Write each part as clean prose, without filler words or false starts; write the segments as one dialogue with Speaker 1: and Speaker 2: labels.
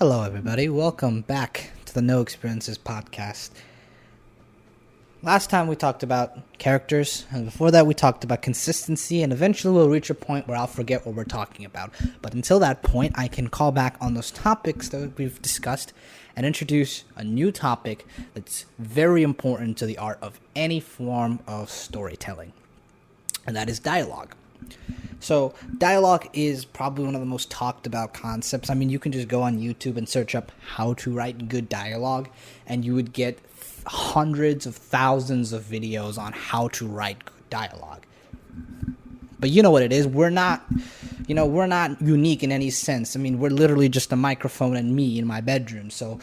Speaker 1: Hello, everybody. Welcome back to the No Experiences podcast. Last time we talked about characters, and before that we talked about consistency, and eventually we'll reach a point where I'll forget what we're talking about. But until that point, I can call back on those topics that we've discussed and introduce a new topic that's very important to the art of any form of storytelling, and that is dialogue. So dialogue is probably one of the most talked about concepts. I mean, you can just go on YouTube and search up how to write good dialogue, and you would get hundreds of thousands of videos on how to write good dialogue. But you know what it is. We're not unique in any sense. I mean, we're literally just a microphone and me in my bedroom. So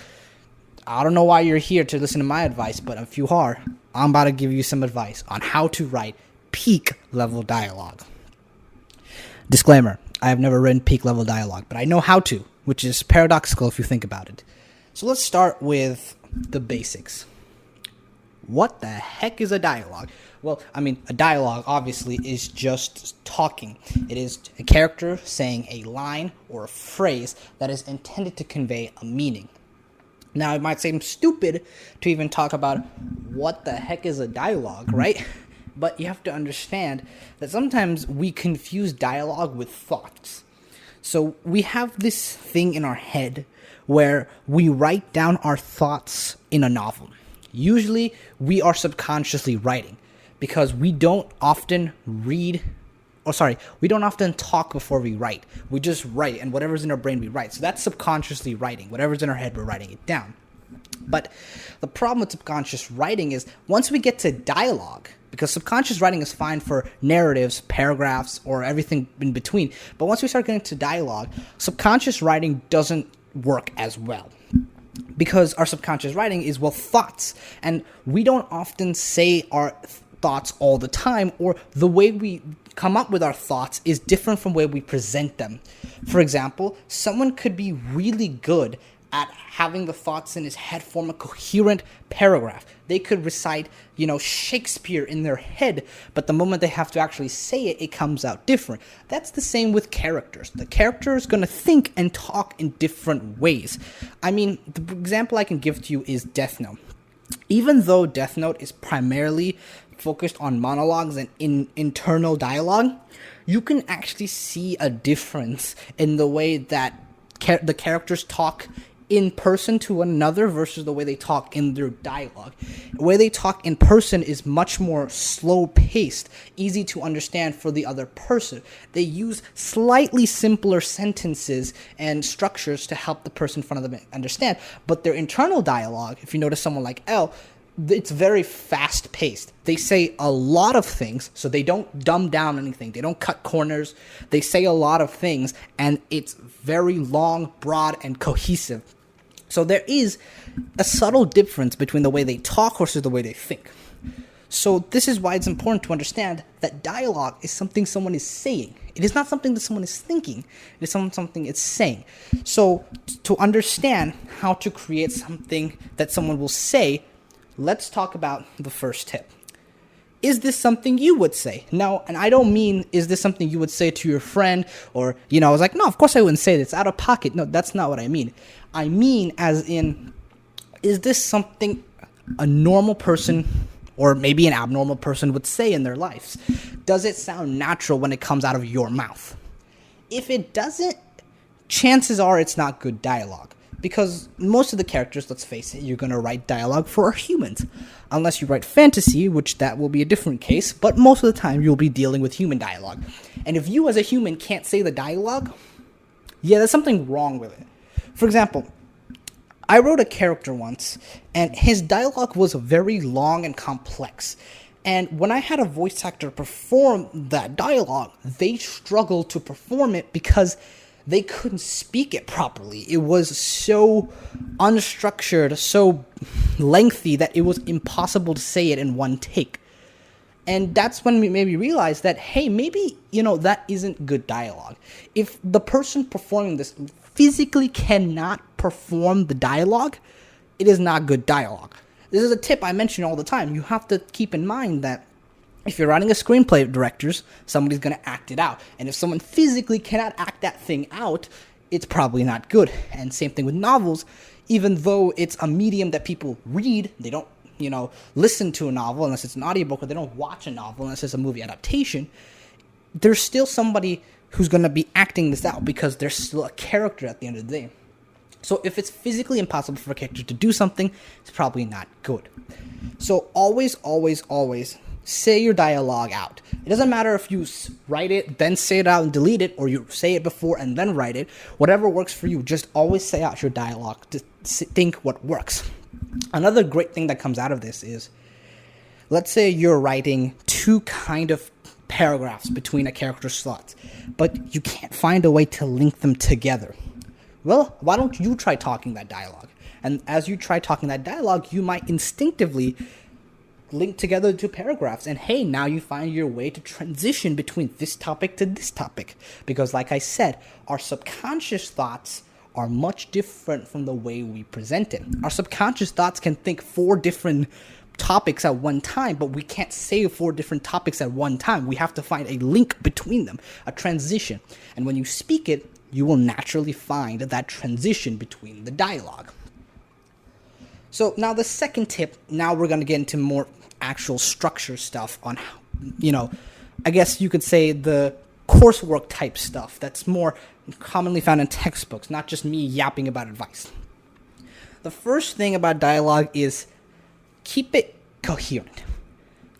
Speaker 1: I don't know why you're here to listen to my advice, but if you are, I'm about to give you some advice on how to write peak level dialogue. Disclaimer, I have never written peak level dialogue, but I know how to, which is paradoxical if you think about it. So let's start with the basics. What the heck is a dialogue? Well, I mean, a dialogue obviously is just talking. It is a character saying a line or a phrase that is intended to convey a meaning. Now, it might seem stupid to even talk about what the heck is a dialogue, right? But you have to understand that sometimes we confuse dialogue with thoughts. So we have this thing in our head where we write down our thoughts in a novel. Usually we are subconsciously writing because we don't often talk before we write. We just write, and whatever's in our brain we write. So that's subconsciously writing. Whatever's in our head, we're writing it down. But the problem with subconscious writing is once we get to dialogue, because subconscious writing is fine for narratives, paragraphs, or everything in between. But once we start getting to dialogue, subconscious writing doesn't work as well. Because our subconscious writing is, thoughts. And we don't often say our thoughts all the time, or the way we come up with our thoughts is different from the way we present them. For example, someone could be really good at having the thoughts in his head form a coherent paragraph. They could recite, Shakespeare in their head, but the moment they have to actually say it, it comes out different. That's the same with characters. The character is going to think and talk in different ways. I mean, the example I can give to you is Death Note. Even though Death Note is primarily focused on monologues and internal dialogue, you can actually see a difference in the way that the characters talk in person to one another versus the way they talk in their dialogue. The way they talk in person is much more slow-paced, easy to understand for the other person. They use slightly simpler sentences and structures to help the person in front of them understand. But their internal dialogue, if you notice someone like L, it's very fast-paced. They say a lot of things, so they don't dumb down anything. They don't cut corners. They say a lot of things, and it's very long, broad, and cohesive. So there is a subtle difference between the way they talk versus the way they think. So this is why it's important to understand that dialogue is something someone is saying. It is not something that someone is thinking. It is something it's saying. So to understand how to create something that someone will say, let's talk about the first tip. Is this something you would say? Now, and I don't mean, is this something you would say to your friend? Or, I was like, no, of course I wouldn't say this. It's out of pocket. No, that's not what I mean. I mean as in, is this something a normal person or maybe an abnormal person would say in their lives? Does it sound natural when it comes out of your mouth? If it doesn't, chances are it's not good dialogue. Because most of the characters, let's face it, you're going to write dialogue for are humans. Unless you write fantasy, which that will be a different case, but most of the time you'll be dealing with human dialogue. And if you as a human can't say the dialogue, there's something wrong with it. For example, I wrote a character once, and his dialogue was very long and complex. And when I had a voice actor perform that dialogue, they struggled to perform it because they couldn't speak it properly. It was so unstructured, so lengthy that it was impossible to say it in one take. And that's when we maybe realized that, hey, maybe, that isn't good dialogue. If the person performing this physically cannot perform the dialogue, it is not good dialogue. This is a tip I mention all the time. You have to keep in mind that if you're writing a screenplay, directors, somebody's going to act it out. And if someone physically cannot act that thing out, it's probably not good. And same thing with novels. Even though it's a medium that people read, they don't, listen to a novel unless it's an audiobook, or they don't watch a novel unless it's a movie adaptation. There's still somebody who's going to be acting this out because there's still a character at the end of the day. So if it's physically impossible for a character to do something, it's probably not good. So always, always, always say your dialogue out. It doesn't matter if you write it, then say it out and delete it, or you say it before and then write it. Whatever works for you, just always say out your dialogue to think what works. Another great thing that comes out of this is, let's say you're writing two kind of paragraphs between a character's thoughts, but you can't find a way to link them together. Well, why don't you try talking that dialogue? And as you try talking that dialogue, you might instinctively link together two paragraphs. And hey, now you find your way to transition between this topic to this topic. Because like I said, our subconscious thoughts are much different from the way we present it. Our subconscious thoughts can think 4 different topics at one time, but we can't say 4 different topics at one time. We have to find a link between them, a transition. And when you speak it, you will naturally find that transition between the dialogue. So now the second tip, now we're going to get into more actual structure stuff on how, I guess you could say the coursework type stuff that's more commonly found in textbooks, not just me yapping about advice. The first thing about dialogue is keep it coherent.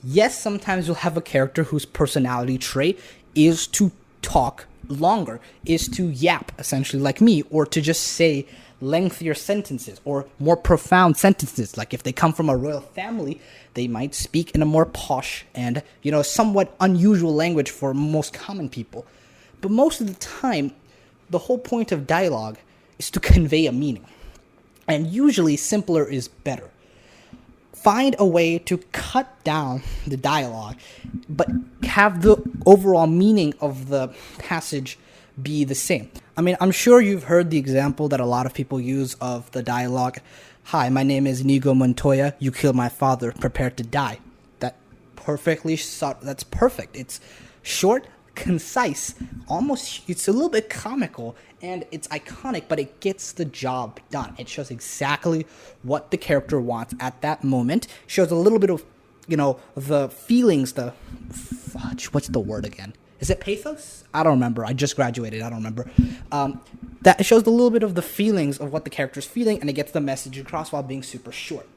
Speaker 1: Yes, sometimes you'll have a character whose personality trait is to talk longer, is to yap, essentially like me, or to just say lengthier sentences or more profound sentences. Like if they come from a royal family, they might speak in a more posh and, somewhat unusual language for most common people. But most of the time, the whole point of dialogue is to convey a meaning. And usually simpler is better. Find a way to cut down the dialogue, but have the overall meaning of the passage be the same. I mean, I'm sure you've heard the example that a lot of people use of the dialogue. Hi, my name is Inigo Montoya. You killed my father. Prepare to die. That's perfect. It's short, concise, it's a little bit comical, and it's iconic, but it gets the job done. It shows exactly what the character wants at that moment. Shows a little bit of, the feelings, what's the word again? Is it pathos? I don't remember. I just graduated. I don't remember. That shows a little bit of the feelings of what the character's feeling, and it gets the message across while being super short.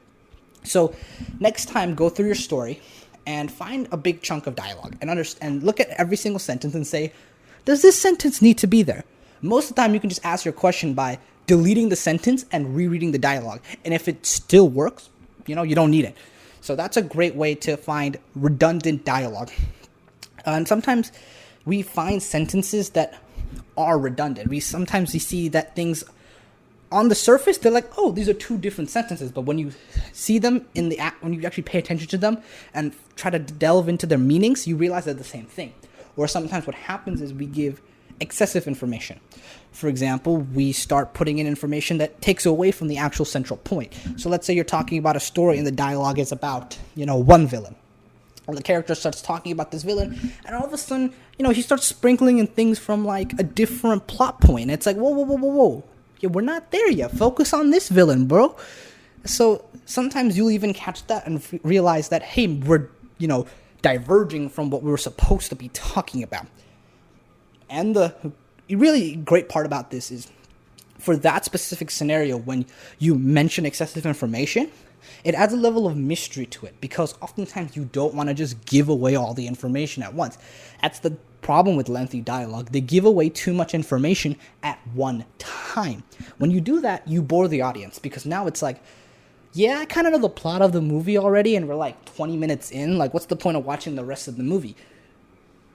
Speaker 1: So next time, go through your story and find a big chunk of dialogue and look at every single sentence and say, does this sentence need to be there? Most of the time, you can just ask your question by deleting the sentence and rereading the dialogue. And if it still works, you don't need it. So that's a great way to find redundant dialogue. And sometimes we find sentences that are redundant. We see that things on the surface, they're like, oh, these are 2 different sentences. But when you see them when you actually pay attention to them and try to delve into their meanings, you realize they're the same thing. Or sometimes what happens is we give excessive information. For example, we start putting in information that takes away from the actual central point. So let's say you're talking about a story and the dialogue is about, one villain. And the character starts talking about this villain, and all of a sudden, he starts sprinkling in things from like a different plot point. It's like, whoa. Yeah, we're not there yet. Focus on this villain, bro. So sometimes you'll even catch that and realize that, hey, we're, diverging from what we were supposed to be talking about. And the really great part about this is, for that specific scenario, when you mention excessive information, it adds a level of mystery to it, because oftentimes you don't want to just give away all the information at once. That's the problem with lengthy dialogue. They give away too much information at one time. When you do that, you bore the audience, because now it's like, yeah, I kind of know the plot of the movie already, and we're like 20 minutes in. Like, what's the point of watching the rest of the movie?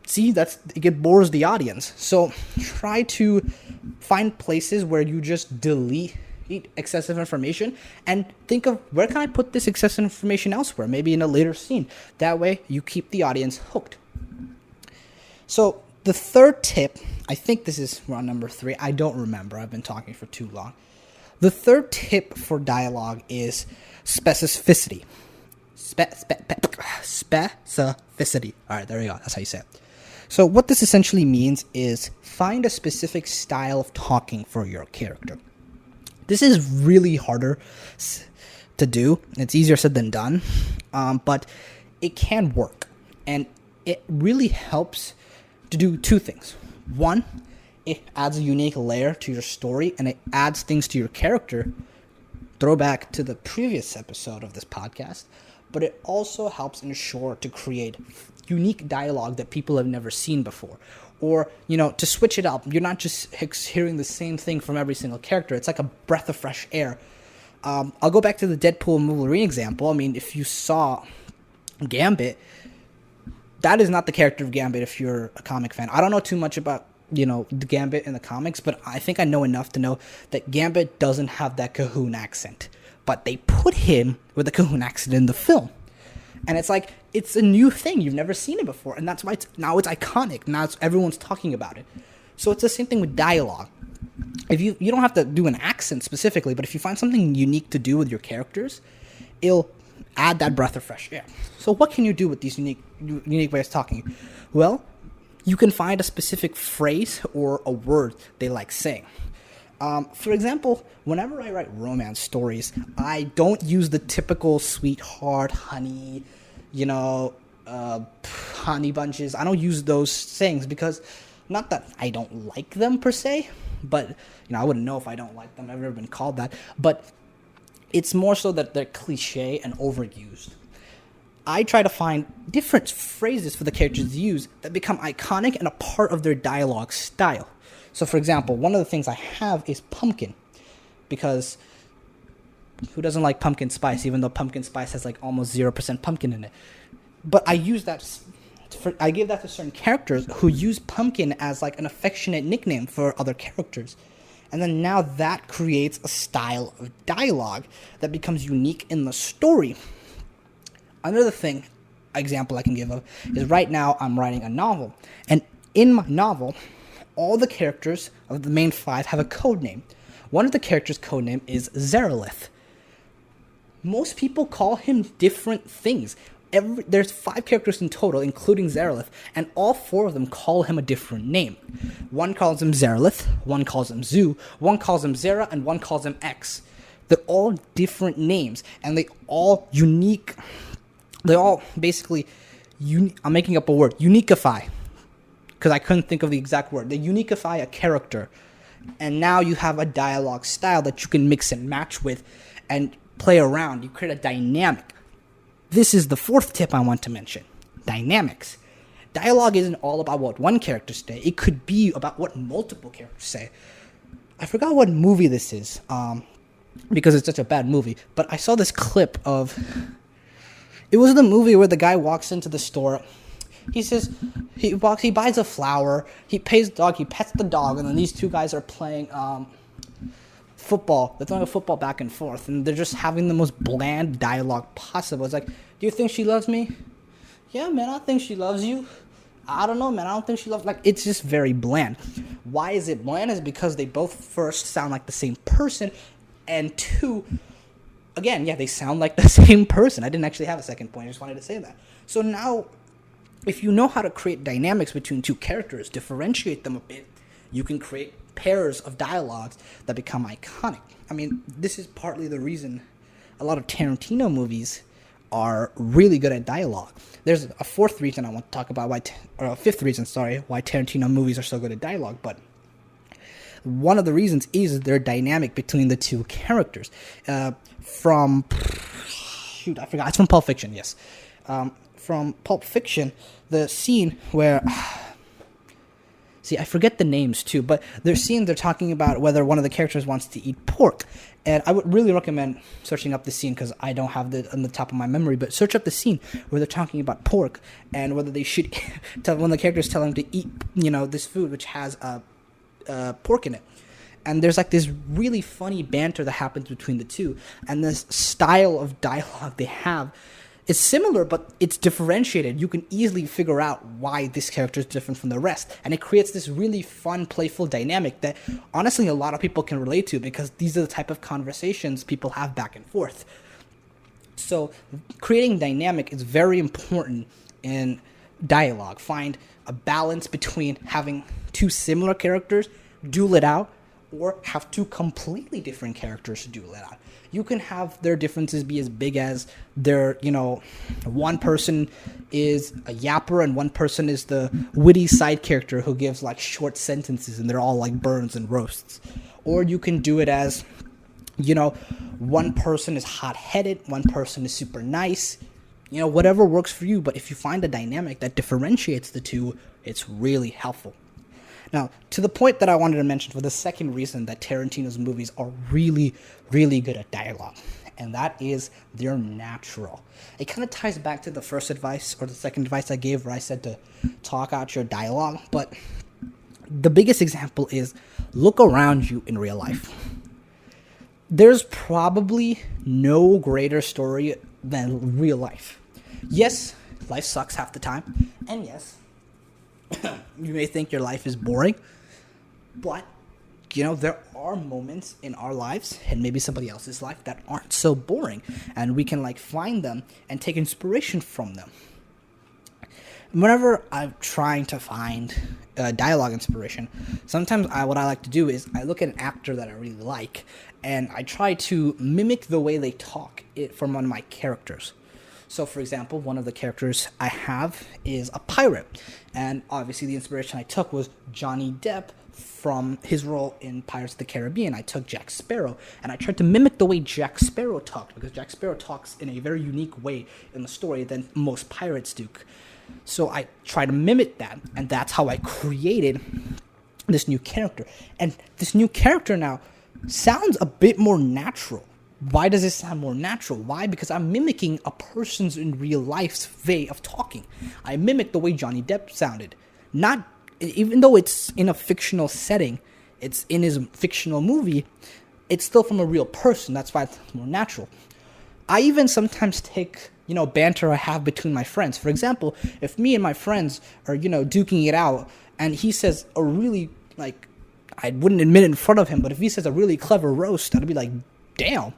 Speaker 1: See, it bores the audience. So try to find places where you just delete excessive information and think of, where can I put this excessive information elsewhere? Maybe in a later scene. That way you keep the audience hooked. So the third tip, I think we're on number 3. I don't remember. I've been talking for too long. The third tip for dialogue is specificity. Specificity. All right, there we go. That's how you say it. So what this essentially means is find a specific style of talking for your character. This is really harder to do. It's easier said than done, but it can work. And it really helps to do two things. One, it adds a unique layer to your story, and it adds things to your character. Throwback to the previous episode of this podcast. But it also helps ensure to create unique dialogue that people have never seen before. Or, to switch it up. You're not just hearing the same thing from every single character. It's like a breath of fresh air. I'll go back to the Deadpool and Wolverine example. I mean, if you saw Gambit, that is not the character of Gambit if you're a comic fan. I don't know too much about, the Gambit in the comics, but I think I know enough to know that Gambit doesn't have that Cahoon accent. But they put him with a Cahoon accent in the film. And it's like, it's a new thing. You've never seen it before. And that's why now it's iconic. Now everyone's talking about it. So it's the same thing with dialogue. If you don't have to do an accent specifically, but if you find something unique to do with your characters, it'll add that breath of fresh air. So what can you do with these unique ways of talking? Well, you can find a specific phrase or a word they like saying. For example, whenever I write romance stories, I don't use the typical sweetheart, honey, honey bunches. I don't use those things because, not that I don't like them per se, but, I wouldn't know if I don't like them. I've never been called that. But it's more so that they're cliche and overused. I try to find different phrases for the characters to use that become iconic and a part of their dialogue style. So, for example, one of the things I have is pumpkin, because who doesn't like pumpkin spice, even though pumpkin spice has like almost 0% pumpkin in it? But I use that, I give that to certain characters who use pumpkin as like an affectionate nickname for other characters. And then now that creates a style of dialogue that becomes unique in the story. Another example I can give of is right now I'm writing a novel. And in my novel, all the characters of the main 5 have a code name. One of the characters' code name is Zeralith. Most people call him different things. There's 5 characters in total, including Zeralith, and all 4 of them call him a different name. One calls him Zeralith, one calls him Zoo, one calls him Zera, and one calls him X. They're all different names, and they all unique. They all basically, I'm making up a word, uniquify. Because I couldn't think of the exact word. They uniquify a character. And now you have a dialogue style that you can mix and match with and play around. You create a dynamic. This is the 4th tip I want to mention. Dynamics. Dialogue isn't all about what one character says. It could be about what multiple characters say. I forgot what movie this is, because it's such a bad movie. But I saw this clip of... It was the movie where the guy walks into the store. He says, he buys a flower, he pays the dog, he pets the dog, and then these 2 guys are playing football. They're throwing a football back and forth, and they're just having the most bland dialogue possible. It's like, do you think she loves me? Yeah, man, I think she loves you. I don't know, man, I don't think she loves... Like, it's just very bland. Why is it bland? Is because they both first sound like the same person, and 2... Again, yeah, they sound like the same person. I didn't actually have a second point. I just wanted to say that. So now, if you know how to create dynamics between 2 characters, differentiate them a bit, you can create pairs of dialogues that become iconic. I mean, this is partly the reason a lot of Tarantino movies are really good at dialogue. There's a 4th reason I want to talk about, or a 5th reason, why Tarantino movies are so good at dialogue, but one of the reasons is their dynamic between the 2 characters. I forgot. It's from Pulp Fiction, yes. From Pulp Fiction, the scene where... I forget the names too, but they're talking about whether one of the characters wants to eat pork. And I would really recommend searching up the scene because I don't have it on the top of my memory, but search up the scene where they're talking about pork and whether they should... when the characters tell him to eat, this food which has pork in it. And there's like this really funny banter that happens between the 2. And this style of dialogue they have is similar, but it's differentiated. You can easily figure out why this character is different from the rest. And it creates this really fun, playful dynamic that honestly a lot of people can relate to because these are the type of conversations people have back and forth. So creating dynamic is very important in dialogue. Find a balance between having two similar characters duel it out, or have two completely different characters duel it out. You can have their differences be as big as their, one person is a yapper and one person is the witty side character who gives like short sentences and they're all like burns and roasts. Or you can do it as, one person is hot-headed, one person is super nice, whatever works for you. But if you find a dynamic that differentiates the two, it's really helpful. Now, to the point that I wanted to mention for the second reason that Tarantino's movies are really, really good at dialogue, and that is they're natural. It kind of ties back to the first advice or the second advice I gave where I said to talk out your dialogue, but the biggest example is look around you in real life. There's probably no greater story than real life. Yes, life sucks half the time, and yes, you may think your life is boring, but, there are moments in our lives and maybe somebody else's life that aren't so boring, and we can, find them and take inspiration from them. Whenever I'm trying to find dialogue inspiration, sometimes what I like to do is I look at an actor that I really like, and I try to mimic the way they talk from one of my characters. So, for example, one of the characters I have is a pirate. And obviously the inspiration I took was Johnny Depp from his role in Pirates of the Caribbean. I took Jack Sparrow, and I tried to mimic the way Jack Sparrow talked, because Jack Sparrow talks in a very unique way in the story than most pirates do. So I tried to mimic that, and that's how I created this new character. And this new character now sounds a bit more natural. Why does it sound more natural? Why? Because I'm mimicking a person's in real life's way of talking. I mimic the way Johnny Depp sounded. Even though it's in a fictional setting, it's in his fictional movie, it's still from a real person. That's why it's more natural. I even sometimes take, banter I have between my friends. For example, if me and my friends are, duking it out, and he says a really, I wouldn't admit it in front of him, but if he says a really clever roast, I'd be like, damn,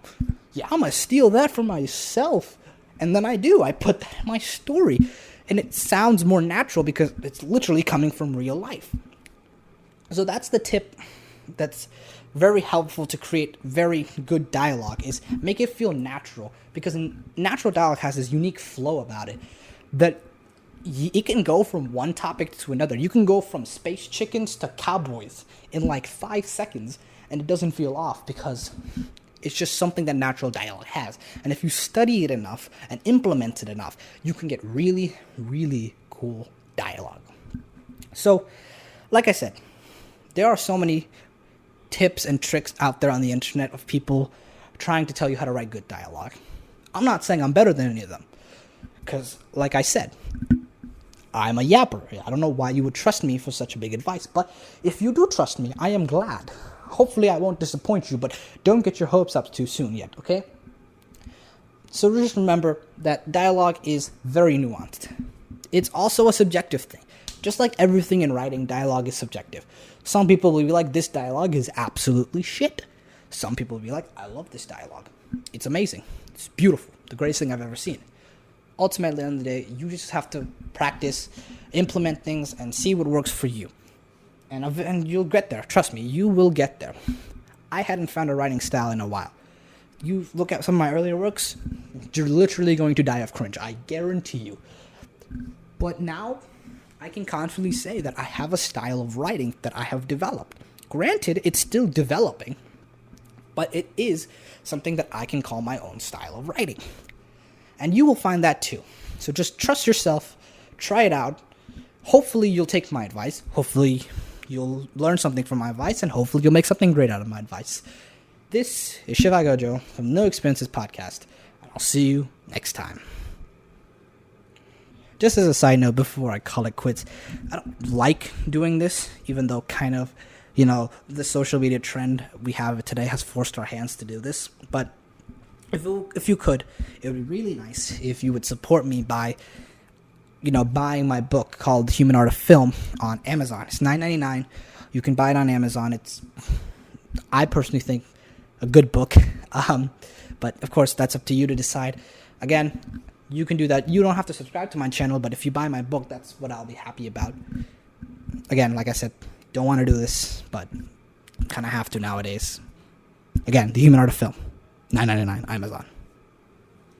Speaker 1: yeah, I'm going to steal that for myself. And then I do. I put that in my story. And it sounds more natural because it's literally coming from real life. So that's the tip that's very helpful to create very good dialogue, is make it feel natural. Because natural dialogue has this unique flow about it that it can go from one topic to another. You can go from space chickens to cowboys in 5 seconds, and it doesn't feel off because it's just something that natural dialogue has. And if you study it enough and implement it enough, you can get really, really cool dialogue. So, like I said, there are so many tips and tricks out there on the internet of people trying to tell you how to write good dialogue. I'm not saying I'm better than any of them, because, like I said, I'm a yapper. I don't know why you would trust me for such a big advice, but if you do trust me, I am glad. Hopefully I won't disappoint you, but don't get your hopes up too soon yet, okay? So just remember that dialogue is very nuanced. It's also a subjective thing. Just like everything in writing, dialogue is subjective. Some people will be like, this dialogue is absolutely shit. Some people will be like, I love this dialogue. It's amazing. It's beautiful. The greatest thing I've ever seen. Ultimately, at the end of the day, you just have to practice, implement things, and see what works for you. And you'll get there. Trust me, you will get there. I hadn't found a writing style in a while. You look at some of my earlier works, you're literally going to die of cringe. I guarantee you. But now, I can confidently say that I have a style of writing that I have developed. Granted, it's still developing, but it is something that I can call my own style of writing. And you will find that too. So just trust yourself, try it out. Hopefully you'll take my advice. Hopefully you'll learn something from my advice, and hopefully you'll make something great out of my advice. This is Shivaya from No Expenses Podcast, and I'll see you next time. Just as a side note, before I call it quits, I don't like doing this, even though kind of, the social media trend we have today has forced our hands to do this. But if you could, it would be really nice if you would support me by buying my book called The Human Art of Film on Amazon. It's $9.99. You can buy it on Amazon. It's, I personally think, a good book. But of course, that's up to you to decide. Again, You can do that. You don't have to subscribe to my channel, but if you buy my book, that's what I'll be happy about. Again, like I said, don't want to do this, but kind of have to nowadays. Again, The Human Art of Film, $9.99, Amazon.